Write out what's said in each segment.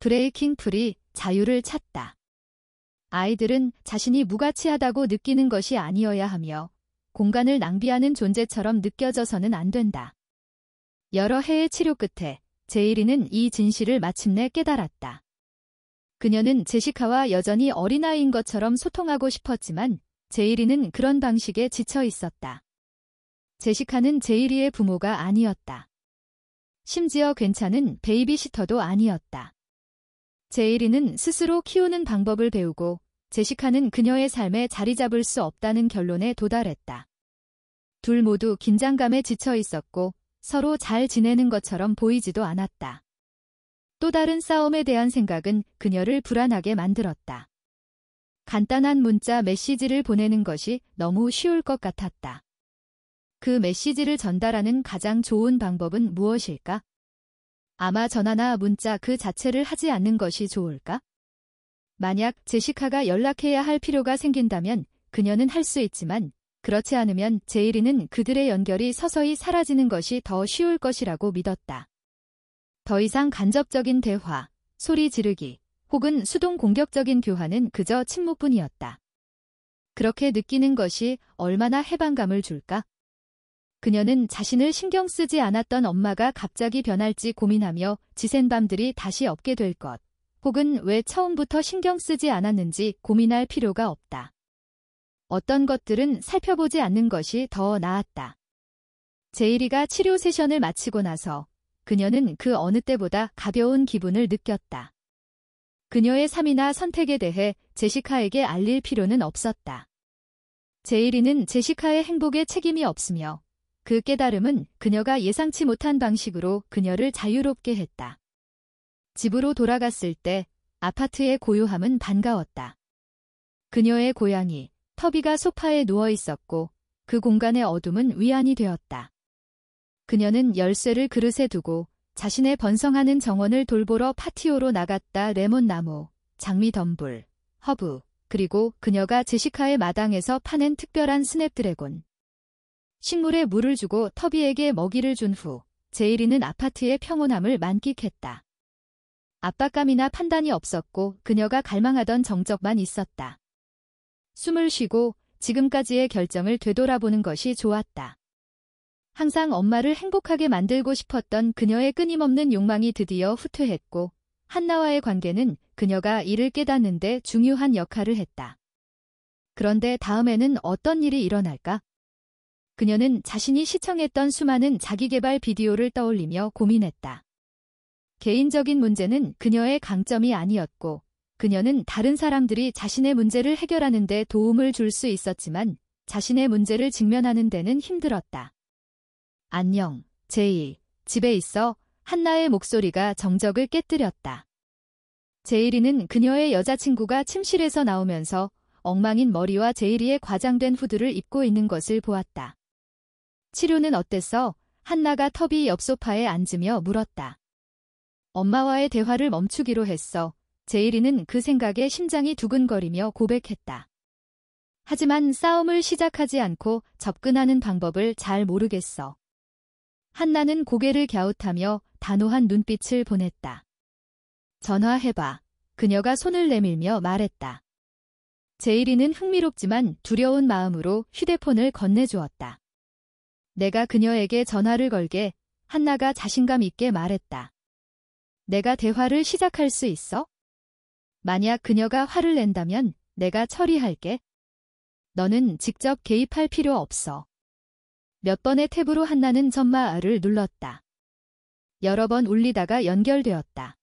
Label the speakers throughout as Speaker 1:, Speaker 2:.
Speaker 1: 브레이킹 프리, 자유를 찾다. 아이들은 자신이 무가치하다고 느끼는 것이 아니어야 하며 공간을 낭비하는 존재처럼 느껴져서는 안 된다. 여러 해의 치료 끝에 제이리는 이 진실을 마침내 깨달았다. 그녀는 제시카와 여전히 어린아이인 것처럼 소통하고 싶었지만 제이리는 그런 방식에 지쳐 있었다. 제시카는 제이리의 부모가 아니었다. 심지어 괜찮은 베이비시터도 아니었다. 제이리는 스스로 키우는 방법을 배우고 제시카는 그녀의 삶에 자리 잡을 수 없다는 결론에 도달했다. 둘 모두 긴장감에 지쳐 있었고 서로 잘 지내는 것처럼 보이지도 않았다. 또 다른 싸움에 대한 생각은 그녀를 불안하게 만들었다. 간단한 문자 메시지를 보내는 것이 너무 쉬울 것 같았다. 그 메시지를 전달하는 가장 좋은 방법은 무엇일까? 아마 전화나 문자 그 자체를 하지 않는 것이 좋을까? 만약 제시카가 연락해야 할 필요가 생긴다면 그녀는 할 수 있지만 그렇지 않으면 제이리는 그들의 연결이 서서히 사라지는 것이 더 쉬울 것이라고 믿었다. 더 이상 간접적인 대화, 소리 지르기, 혹은 수동 공격적인 교환은 그저 침묵뿐이었다. 그렇게 느끼는 것이 얼마나 해방감을 줄까? 그녀는 자신을 신경 쓰지 않았던 엄마가 갑자기 변할지 고민하며 지샌 밤들이 다시 없게 될 것, 혹은 왜 처음부터 신경 쓰지 않았는지 고민할 필요가 없다. 어떤 것들은 살펴보지 않는 것이 더 나았다. 제이리가 치료 세션을 마치고 나서 그녀는 그 어느 때보다 가벼운 기분을 느꼈다. 그녀의 삶이나 선택에 대해 제시카에게 알릴 필요는 없었다. 제이리는 제시카의 행복에 책임이 없으며 그 깨달음은 그녀가 예상치 못한 방식으로 그녀를 자유롭게 했다. 집으로 돌아갔을 때 아파트의 고요함은 반가웠다. 그녀의 고양이, 터비가 소파에 누워 있었고 그 공간의 어둠은 위안이 되었다. 그녀는 열쇠를 그릇에 두고 자신의 번성하는 정원을 돌보러 파티오로 나갔다. 레몬나무, 장미덤불, 허브, 그리고 그녀가 제시카의 마당에서 파낸 특별한 스냅드래곤. 식물에 물을 주고 터비에게 먹이를 준 후 제이리는 아파트의 평온함을 만끽했다. 압박감이나 판단이 없었고 그녀가 갈망하던 정적만 있었다. 숨을 쉬고 지금까지의 결정을 되돌아보는 것이 좋았다. 항상 엄마를 행복하게 만들고 싶었던 그녀의 끊임없는 욕망이 드디어 후퇴했고 한나와의 관계는 그녀가 이를 깨닫는데 중요한 역할을 했다. 그런데 다음에는 어떤 일이 일어날까? 그녀는 자신이 시청했던 수많은 자기개발 비디오를 떠올리며 고민했다. 개인적인 문제는 그녀의 강점이 아니었고 그녀는 다른 사람들이 자신의 문제를 해결하는 데 도움을 줄 수 있었지만 자신의 문제를 직면하는 데는 힘들었다. 안녕, 제이. 집에 있어. 한나의 목소리가 정적을 깨뜨렸다. 제이리는 그녀의 여자친구가 침실에서 나오면서 엉망인 머리와 제이리의 과장된 후드를 입고 있는 것을 보았다. 치료는 어땠어? 한나가 터비 옆 소파에 앉으며 물었다. 엄마와의 대화를 멈추기로 했어. 제이리는 그 생각에 심장이 두근거리며 고백했다. 하지만 싸움을 시작하지 않고 접근하는 방법을 잘 모르겠어. 한나는 고개를 갸웃하며 단호한 눈빛을 보냈다. 전화해봐. 그녀가 손을 내밀며 말했다. 제이리는 흥미롭지만 두려운 마음으로 휴대폰을 건네주었다. 내가 그녀에게 전화를 걸게. 한나가 자신감 있게 말했다. 내가 대화를 시작할 수 있어? 만약 그녀가 화를 낸다면 내가 처리할게. 너는 직접 개입할 필요 없어. 몇 번의 탭으로 한나는 전화를 눌렀다. 여러 번 울리다가 연결되었다.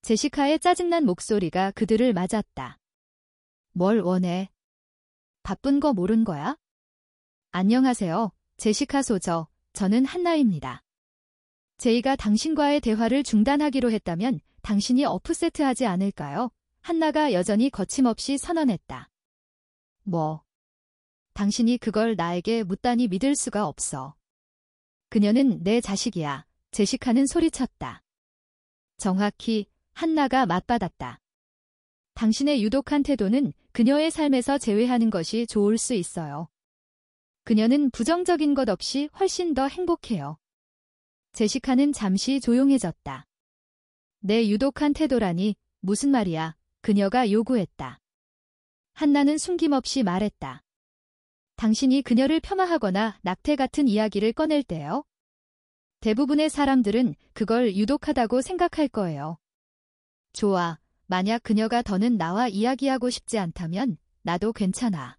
Speaker 1: 제시카의 짜증난 목소리가 그들을 맞았다. 뭘 원해? 바쁜 거 모른 거야? 안녕하세요. 제시카 소저. 저는 한나입니다. 제이가 당신과의 대화를 중단하기로 했다면 당신이 오프세트하지 않을까요? 한나가 여전히 거침없이 선언했다. 뭐? 당신이 그걸 나에게 묻다니 믿을 수가 없어. 그녀는 내 자식이야. 제시카는 소리쳤다. 정확히 한나가 맞받았다. 당신의 유독한 태도는 그녀의 삶에서 제외하는 것이 좋을 수 있어요. 그녀는 부정적인 것 없이 훨씬 더 행복해요. 제시카는 잠시 조용해졌다. 내 유독한 태도라니 무슨 말이야? 그녀가 요구했다. 한나는 숨김없이 말했다. 당신이 그녀를 폄하하거나 낙태 같은 이야기를 꺼낼 때요. 대부분의 사람들은 그걸 유독하다고 생각할 거예요. 좋아. 만약 그녀가 더는 나와 이야기하고 싶지 않다면 나도 괜찮아.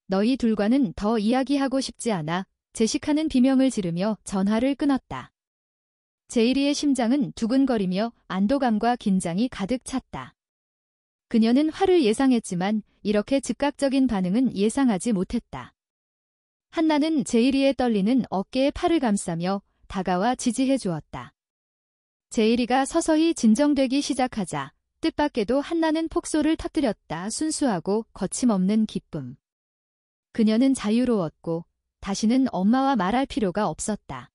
Speaker 1: 너희 둘과는 더 이야기하고 싶지 않아. 제시카는 비명을 지르며 전화를 끊었다. 제이리의 심장은 두근거리며 안도감과 긴장이 가득 찼다. 그녀는 화를 예상했지만 이렇게 즉각적인 반응은 예상하지 못했다. 한나는 제이리의 떨리는 어깨에 팔을 감싸며 다가와 지지해 주었다. 제이리가 서서히 진정되기 시작하자 뜻밖에도 한나는 폭소를 터뜨렸다. 순수하고 거침없는 기쁨. 그녀는 자유로웠고 다시는 엄마와 말할 필요가 없었다.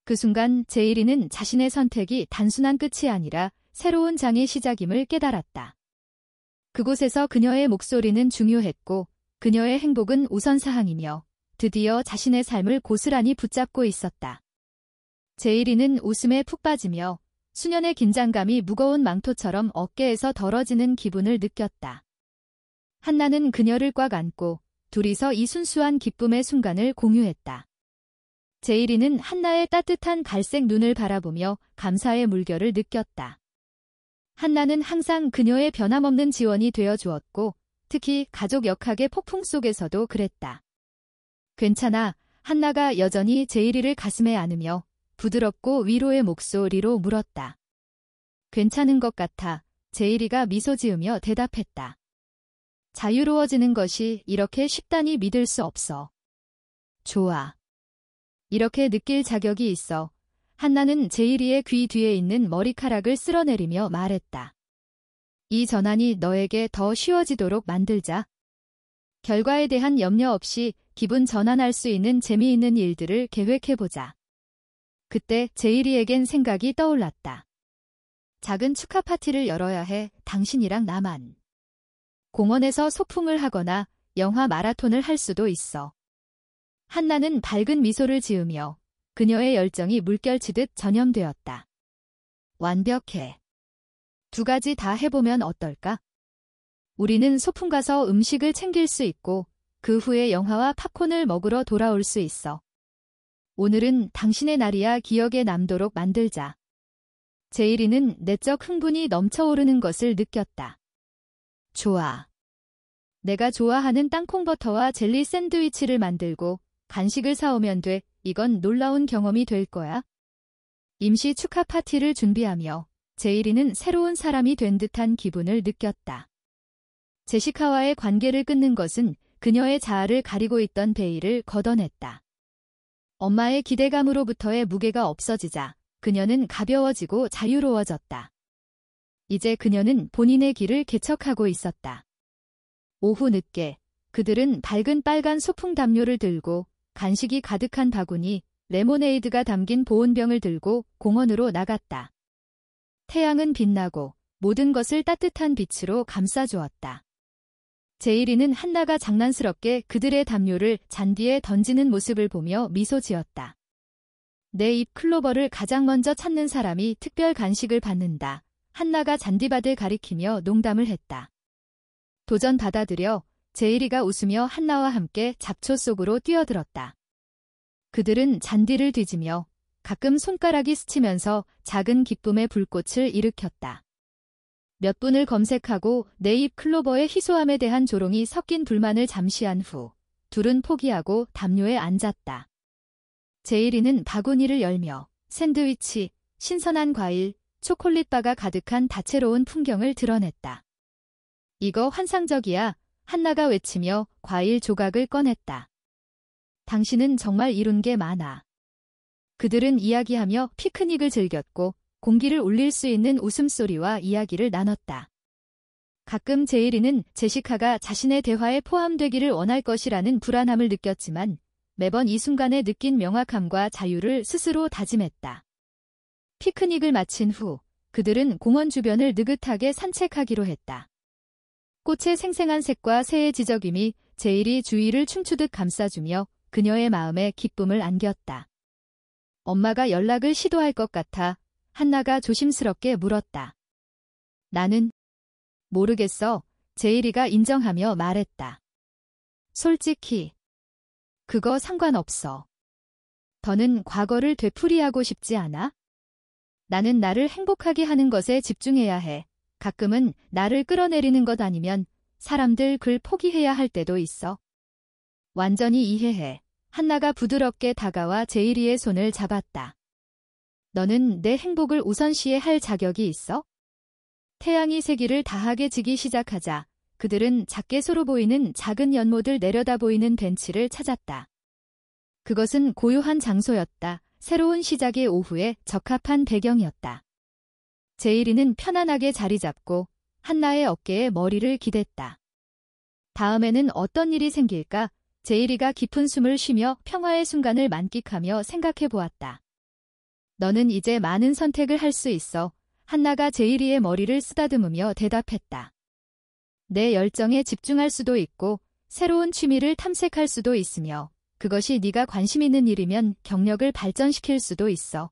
Speaker 1: 그 순간 제이리는 자신의 선택이 단순한 끝이 아니라 새로운 장의 시작임을 깨달았다. 그곳에서 그녀의 목소리는 중요했고 그녀의 행복은 우선사항이며 드디어 자신의 삶을 고스란히 붙잡고 있었다. 제이리는 웃음에 푹 빠지며 수년의 긴장감이 무거운 망토처럼 어깨에서 덜어지는 기분을 느꼈다. 한나는 그녀를 꽉 안고 둘이서 이 순수한 기쁨의 순간을 공유했다. 제이리는 한나의 따뜻한 갈색 눈을 바라보며 감사의 물결을 느꼈다. 한나는 항상 그녀의 변함없는 지원이 되어 주었고 특히 가족 역학의 폭풍 속에서도 그랬다. 괜찮아. 한나가 여전히 제이리를 가슴에 안으며 부드럽고 위로의 목소리로 물었다. 괜찮은 것 같아. 제이리가 미소 지으며 대답했다. 자유로워지는 것이 이렇게 쉽다니 믿을 수 없어. 좋아. 이렇게 느낄 자격이 있어. 한나는 제이리의 귀 뒤에 있는 머리카락을 쓸어내리며 말했다. 이 전환이 너에게 더 쉬워지도록 만들자. 결과에 대한 염려 없이 기분 전환할 수 있는 재미있는 일들을 계획해보자. 그때 제이리에겐 생각이 떠올랐다. 작은 축하 파티를 열어야 해. 당신이랑 나만. 공원에서 소풍을 하거나 영화 마라톤을 할 수도 있어. 한나는 밝은 미소를 지으며 그녀의 열정이 물결치듯 전염되었다. 완벽해. 두 가지 다 해보면 어떨까? 우리는 소풍 가서 음식을 챙길 수 있고 그 후에 영화와 팝콘을 먹으러 돌아올 수 있어. 오늘은 당신의 날이야. 기억에 남도록 만들자. 제이리는 내적 흥분이 넘쳐오르는 것을 느꼈다. 좋아. 내가 좋아하는 땅콩버터와 젤리 샌드위치를 만들고 간식을 사오면 돼. 이건 놀라운 경험이 될 거야. 임시 축하 파티를 준비하며 제이리는 새로운 사람이 된 듯한 기분을 느꼈다. 제시카와의 관계를 끊는 것은 그녀의 자아를 가리고 있던 베일을 걷어냈다. 엄마의 기대감으로부터의 무게가 없어지자 그녀는 가벼워지고 자유로워졌다. 이제 그녀는 본인의 길을 개척하고 있었다. 오후 늦게 그들은 밝은 빨간 소풍 담요를 들고 간식이 가득한 바구니, 레모네이드가 담긴 보온병을 들고 공원으로 나갔다. 태양은 빛나고 모든 것을 따뜻한 빛으로 감싸주었다. 제이리는 한나가 장난스럽게 그들의 담요를 잔디에 던지는 모습을 보며 미소 지었다. 내 잎 클로버를 가장 먼저 찾는 사람이 특별 간식을 받는다. 한나가 잔디밭을 가리키며 농담을 했다. 도전 받아들여. 제이리가 웃으며 한나와 함께 잡초 속으로 뛰어들었다. 그들은 잔디를 뒤지며 가끔 손가락이 스치면서 작은 기쁨의 불꽃을 일으켰다. 몇 분을 검색하고 내 잎 클로버의 희소함에 대한 조롱이 섞인 불만을 잠시한 후 둘은 포기하고 담요에 앉았다. 제이리는 바구니를 열며 샌드위치, 신선한 과일, 초콜릿바가 가득한 다채로운 풍경을 드러냈다. 이거 환상적이야. 한나가 외치며 과일 조각을 꺼냈다. 당신은 정말 이룬 게 많아. 그들은 이야기하며 피크닉을 즐겼고 공기를 울릴 수 있는 웃음소리와 이야기를 나눴다. 가끔 제이리는 제시카가 자신의 대화에 포함되기를 원할 것이라는 불안함을 느꼈지만 매번 이 순간에 느낀 명확함과 자유를 스스로 다짐했다. 피크닉을 마친 후 그들은 공원 주변을 느긋하게 산책하기로 했다. 꽃의 생생한 색과 새의 지저귀이 제일이 주위를 춤추듯 감싸주며 그녀의 마음에 기쁨을 안겼다. 엄마가 연락을 시도할 것 같아. 한나가 조심스럽게 물었다. 나는 모르겠어. 제일이가 인정하며 말했다. 솔직히 그거 상관없어. 더는 과거를 되풀이하고 싶지 않아? 나는 나를 행복하게 하는 것에 집중해야 해. 가끔은 나를 끌어내리는 것 아니면 사람들 글 포기해야 할 때도 있어. 완전히 이해해. 한나가 부드럽게 다가와 제일이의 손을 잡았다. 너는 내 행복을 우선시해 할 자격이 있어? 태양이 세기를 다하게 지기 시작하자 그들은 작게 서로 보이는 작은 연못을 내려다 보이는 벤치를 찾았다. 그것은 고요한 장소였다. 새로운 시작의 오후에 적합한 배경이었다. 제일이는 편안하게 자리 잡고 한나의 어깨에 머리를 기댔다. 다음에는 어떤 일이 생길까? 제일이가 깊은 숨을 쉬며 평화의 순간을 만끽하며 생각해 보았다. 너는 이제 많은 선택을 할 수 있어. 한나가 제일이의 머리를 쓰다듬으며 대답했다. 내 열정에 집중할 수도 있고 새로운 취미를 탐색할 수도 있으며 그것이 네가 관심 있는 일이면 경력을 발전시킬 수도 있어.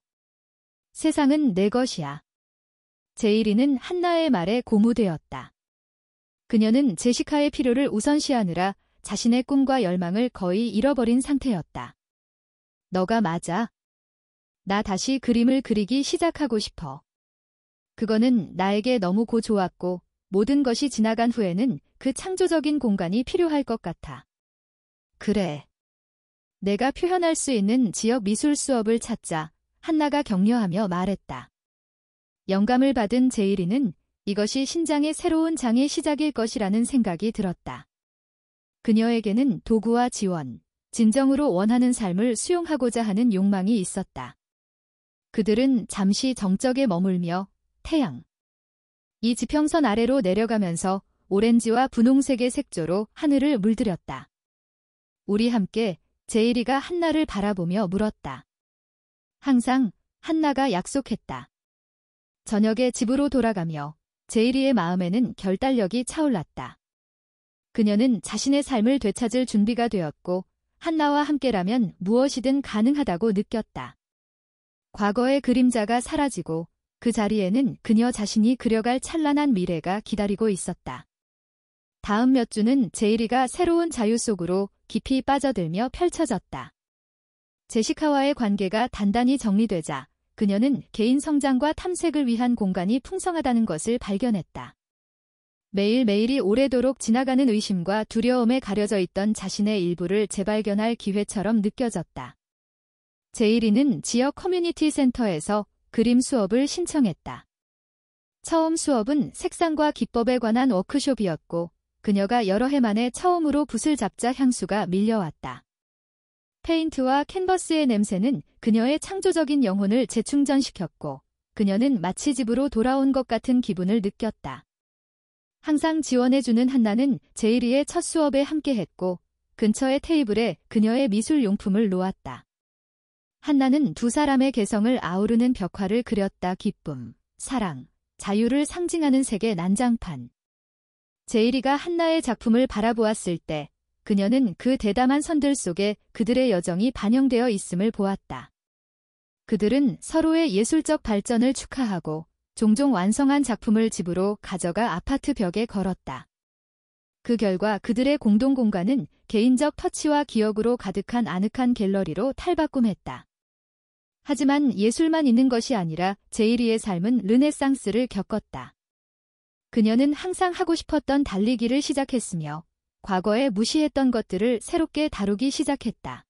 Speaker 1: 세상은 내 것이야. 제일이는 한나의 말에 고무되었다. 그녀는 제시카의 필요를 우선시하느라 자신의 꿈과 열망을 거의 잃어버린 상태였다. 너가 맞아. 나 다시 그림을 그리기 시작하고 싶어. 그거는 나에게 너무 좋았고 모든 것이 지나간 후에는 그 창조적인 공간이 필요할 것 같아. 그래. 내가 표현할 수 있는 지역 미술 수업을 찾자. 한나가 격려하며 말했다. 영감을 받은 제일이는 이것이 신장의 새로운 장의 시작일 것이라는 생각이 들었다. 그녀에게는 도구와 지원, 진정으로 원하는 삶을 수용하고자 하는 욕망이 있었다. 그들은 잠시 정적에 머물며 태양, 이 지평선 아래로 내려가면서 오렌지와 분홍색의 색조로 하늘을 물들였다. 우리 함께 제일이가 한나를 바라보며 물었다. 항상 한나가 약속했다. 저녁에 집으로 돌아가며 제일이의 마음에는 결단력이 차올랐다. 그녀는 자신의 삶을 되찾을 준비가 되었고 한나와 함께라면 무엇이든 가능하다고 느꼈다. 과거의 그림자가 사라지고 그 자리에는 그녀 자신이 그려갈 찬란한 미래가 기다리고 있었다. 다음 몇 주는 제일이가 새로운 자유 속으로 깊이 빠져들며 펼쳐졌다. 제시카와의 관계가 단단히 정리되자 그녀는 개인 성장과 탐색을 위한 공간이 풍성하다는 것을 발견했다. 매일매일이 오래도록 지나가는 의심과 두려움에 가려져 있던 자신의 일부를 재발견할 기회처럼 느껴졌다. 제일이는 지역 커뮤니티 센터에서 그림 수업을 신청했다. 처음 수업은 색상과 기법에 관한 워크숍이었고 그녀가 여러 해 만에 처음으로 붓을 잡자 향수가 밀려왔다. 페인트와 캔버스의 냄새는 그녀의 창조적인 영혼을 재충전시켰고 그녀는 마치 집으로 돌아온 것 같은 기분을 느꼈다. 항상 지원해주는 한나는 제일이의 첫 수업에 함께했고 근처의 테이블에 그녀의 미술 용품을 놓았다. 한나는 두 사람의 개성을 아우르는 벽화를 그렸다. 기쁨, 사랑, 자유를 상징하는 색의 난장판. 제일이가 한나의 작품을 바라보았을 때 그녀는 그 대담한 선들 속에 그들의 여정이 반영되어 있음을 보았다. 그들은 서로의 예술적 발전을 축하하고 종종 완성한 작품을 집으로 가져가 아파트 벽에 걸었다. 그 결과 그들의 공동 공간은 개인적 터치와 기억으로 가득한 아늑한 갤러리로 탈바꿈했다. 하지만 예술만 있는 것이 아니라 제일이의 삶은 르네상스를 겪었다. 그녀는 항상 하고 싶었던 달리기를 시작했으며 과거에 무시했던 것들을 새롭게 다루기 시작했다.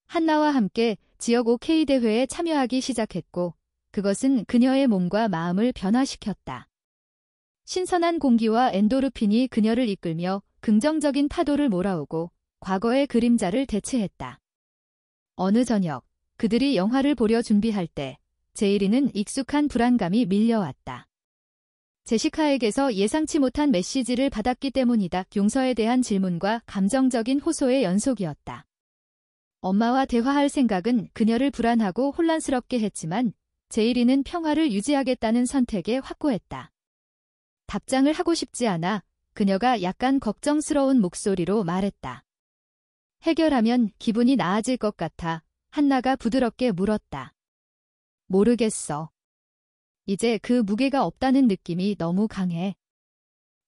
Speaker 1: 한나와 함께 지역 오케이 대회에 참여하기 시작했고 그것은 그녀의 몸과 마음을 변화시켰다. 신선한 공기와 엔도르핀이 그녀를 이끌며 긍정적인 파도를 몰아오고 과거의 그림자를 대체했다. 어느 저녁 그들이 영화를 보려 준비할 때 제일이는 익숙한 불안감이 밀려왔다. 제시카에게서 예상치 못한 메시지를 받았기 때문이다. 용서에 대한 질문과 감정적인 호소의 연속이었다. 엄마와 대화할 생각은 그녀를 불안하고 혼란스럽게 했지만 제일이는 평화를 유지하겠다는 선택에 확고했다. 답장을 하고 싶지 않아 그녀가 약간 걱정스러운 목소리로 말했다. 해결하면 기분이 나아질 것 같아 한나가 부드럽게 물었다. 모르겠어. 이제 그 무게가 없다는 느낌이 너무 강해.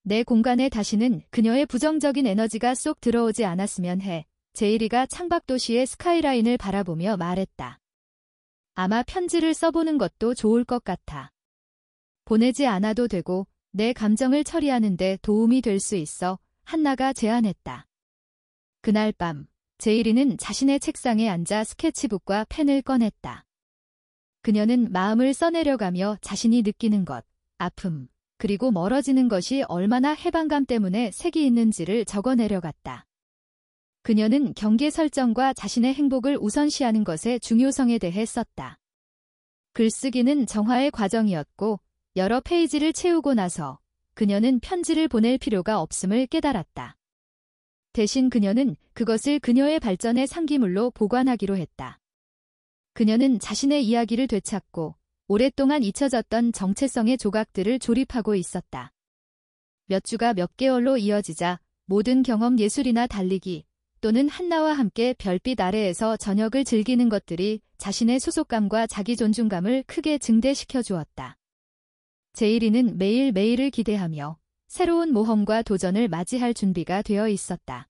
Speaker 1: 내 공간에 다시는 그녀의 부정적인 에너지가 쏙 들어오지 않았으면 해. 제이리가 창밖 도시의 스카이라인을 바라보며 말했다. 아마 편지를 써보는 것도 좋을 것 같아. 보내지 않아도 되고 내 감정을 처리하는 데 도움이 될 수 있어. 한나가 제안했다. 그날 밤 제이리는 자신의 책상에 앉아 스케치북과 펜을 꺼냈다. 그녀는 마음을 써내려가며 자신이 느끼는 것, 아픔, 그리고 멀어지는 것이 얼마나 해방감 때문에 색이 있는지를 적어내려갔다. 그녀는 경계 설정과 자신의 행복을 우선시하는 것의 중요성에 대해 썼다. 글쓰기는 정화의 과정이었고 여러 페이지를 채우고 나서 그녀는 편지를 보낼 필요가 없음을 깨달았다. 대신 그녀는 그것을 그녀의 발전의 상기물로 보관하기로 했다. 그녀는 자신의 이야기를 되찾고 오랫동안 잊혀졌던 정체성의 조각들을 조립하고 있었다. 몇 주가 몇 개월로 이어지자 모든 경험 예술이나 달리기 또는 한나와 함께 별빛 아래에서 저녁을 즐기는 것들이 자신의 소속감과 자기 존중감을 크게 증대시켜 주었다. 제이리는 매일매일을 기대하며 새로운 모험과 도전을 맞이할 준비가 되어 있었다.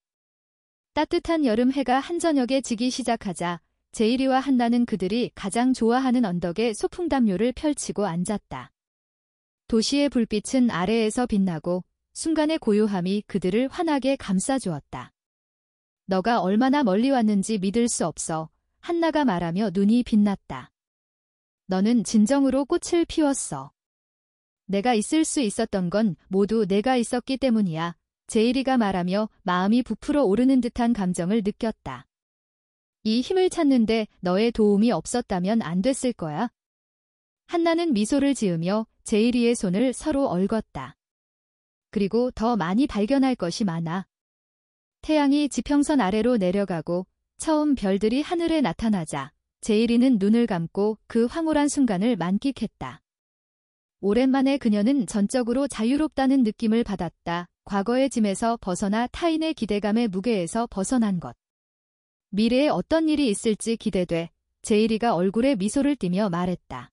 Speaker 1: 따뜻한 여름 해가 한저녁에 지기 시작하자 제이리와 한나는 그들이 가장 좋아하는 언덕에 소풍담요를 펼치고 앉았다. 도시의 불빛은 아래에서 빛나고 순간의 고요함이 그들을 환하게 감싸주었다. 너가 얼마나 멀리 왔는지 믿을 수 없어. 한나가 말하며 눈이 빛났다. 너는 진정으로 꽃을 피웠어. 내가 있을 수 있었던 건 모두 내가 있었기 때문이야. 제이리가 말하며 마음이 부풀어 오르는 듯한 감정을 느꼈다. 이 힘을 찾는데 너의 도움이 없었다면 안 됐을 거야. 한나는 미소를 지으며 제이리의 손을 서로 얽었다. 그리고 더 많이 발견할 것이 많아. 태양이 지평선 아래로 내려가고 처음 별들이 하늘에 나타나자 제이리는 눈을 감고 그 황홀한 순간을 만끽했다. 오랜만에 그녀는 전적으로 자유롭다는 느낌을 받았다. 과거의 짐에서 벗어나 타인의 기대감의 무게에서 벗어난 것. 미래에 어떤 일이 있을지 기대돼. 제이리가 얼굴에 미소를 띠며 말했다.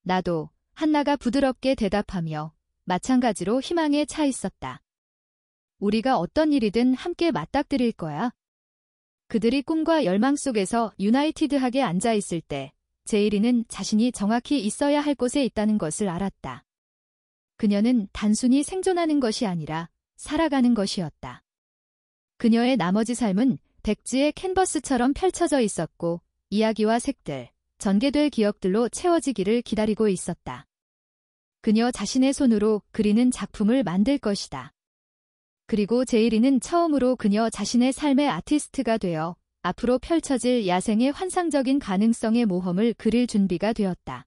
Speaker 1: 나도. 한나가 부드럽게 대답하며 마찬가지로 희망에 차 있었다. 우리가 어떤 일이든 함께 맞닥뜨릴 거야. 그들이 꿈과 열망 속에서 유나이티드하게 앉아 있을 때 제이리는 자신이 정확히 있어야 할 곳에 있다는 것을 알았다. 그녀는 단순히 생존하는 것이 아니라 살아가는 것이었다. 그녀의 나머지 삶은 백지의 캔버스처럼 펼쳐져 있었고 이야기와 색들, 전개될 기억들로 채워지기를 기다리고 있었다. 그녀 자신의 손으로 그리는 작품을 만들 것이다. 그리고 제이리는 처음으로 그녀 자신의 삶의 아티스트가 되어 앞으로 펼쳐질 야생의 환상적인 가능성의 모험을 그릴 준비가 되었다.